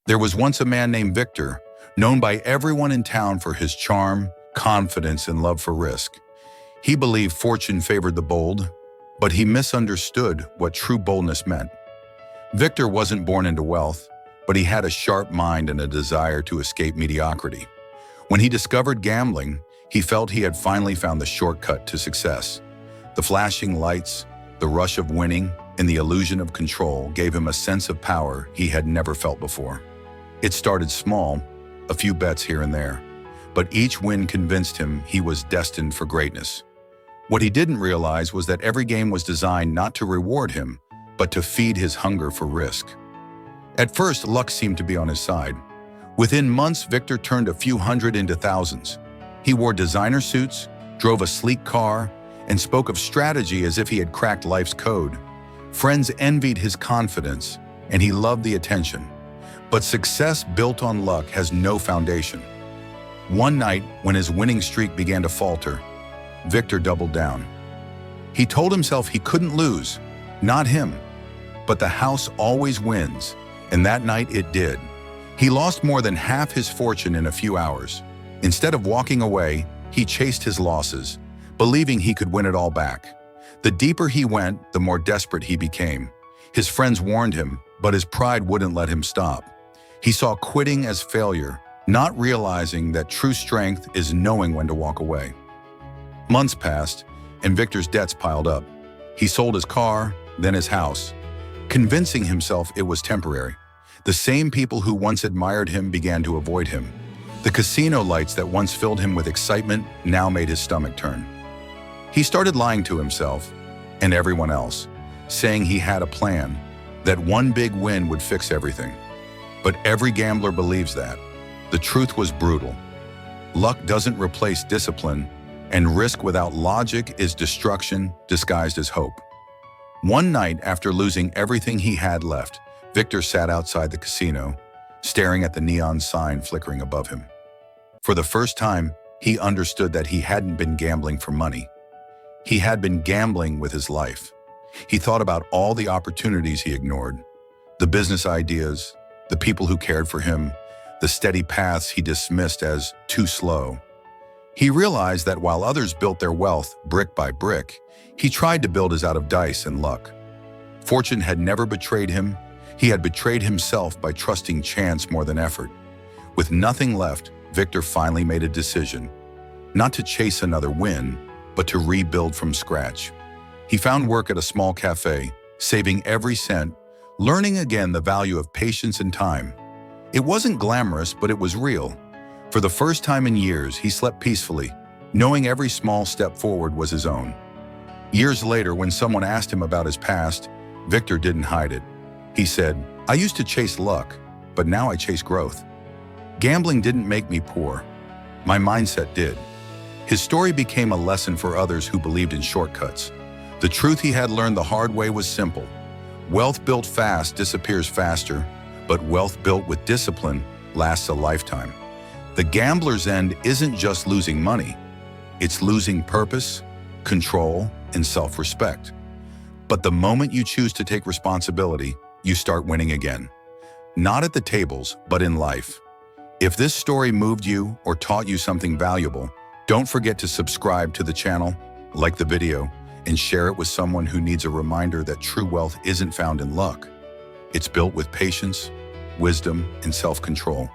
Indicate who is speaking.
Speaker 1: There was once a man named Victor, known by everyone in town for his charm, confidence, and love for risk. He believed fortune favored the bold, but he misunderstood what true boldness meant. Victor wasn't born into wealth, but he had a sharp mind and a desire to escape mediocrity. When he discovered gambling, he felt he had finally found the shortcut to success. The flashing lights, the rush of winning, and the illusion of control gave him a sense of power he had never felt before. It started small, a few bets here and there, but each win convinced him he was destined for greatness. What he didn't realize was that every game was designed not to reward him, but to feed his hunger for risk. At first, luck seemed to be on his side. Within months, Victor turned a few hundred into thousands. He wore designer suits, drove a sleek car, and spoke of strategy as if he had cracked life's code. Friends envied his confidence, and he loved the attention. But success built on luck has no foundation. One night, when his winning streak began to falter, Victor doubled down. He told himself he couldn't lose, not him. But the house always wins, and that night it did. He lost more than half his fortune in a few hours. Instead of walking away, he chased his losses, believing he could win it all back. The deeper he went, the more desperate he became. His friends warned him, but his pride wouldn't let him stop. He saw quitting as failure, not realizing that true strength is knowing when to walk away. Months passed, and Victor's debts piled up. He sold his car, then his house, convincing himself it was temporary. The same people who once admired him began to avoid him. The casino lights that once filled him with excitement now made his stomach turn. He started lying to himself and everyone else, saying he had a plan, that one big win would fix everything. But every gambler believes that. The truth was brutal. Luck doesn't replace discipline, and risk without logic is destruction disguised as hope. One night, after losing everything he had left, Victor sat outside the casino, staring at the neon sign flickering above him. For the first time, he understood that he hadn't been gambling for money. He had been gambling with his life. He thought about all the opportunities he ignored, the business ideas, the people who cared for him, the steady paths he dismissed as too slow. He realized that while others built their wealth brick by brick, he tried to build his out of dice and luck. Fortune had never betrayed him. He had betrayed himself by trusting chance more than effort. With nothing left, Victor finally made a decision, not to chase another win, but to rebuild from scratch. He found work at a small cafe, saving every cent, learning again the value of patience and time. It wasn't glamorous, but it was real. For the first time in years, he slept peacefully, knowing every small step forward was his own. Years later, when someone asked him about his past, Victor didn't hide it. He said, "I used to chase luck, but now I chase growth. Gambling didn't make me poor. My mindset did." His story became a lesson for others who believed in shortcuts. The truth he had learned the hard way was simple. Wealth built fast disappears faster, but wealth built with discipline lasts a lifetime. The gambler's end isn't just losing money. It's losing purpose, control, and self-respect. But the moment you choose to take responsibility, you start winning again. Not at the tables, but in life. If this story moved you or taught you something valuable, don't forget to subscribe to the channel, like the video, and share it with someone who needs a reminder that true wealth isn't found in luck. It's built with patience, wisdom, and self-control.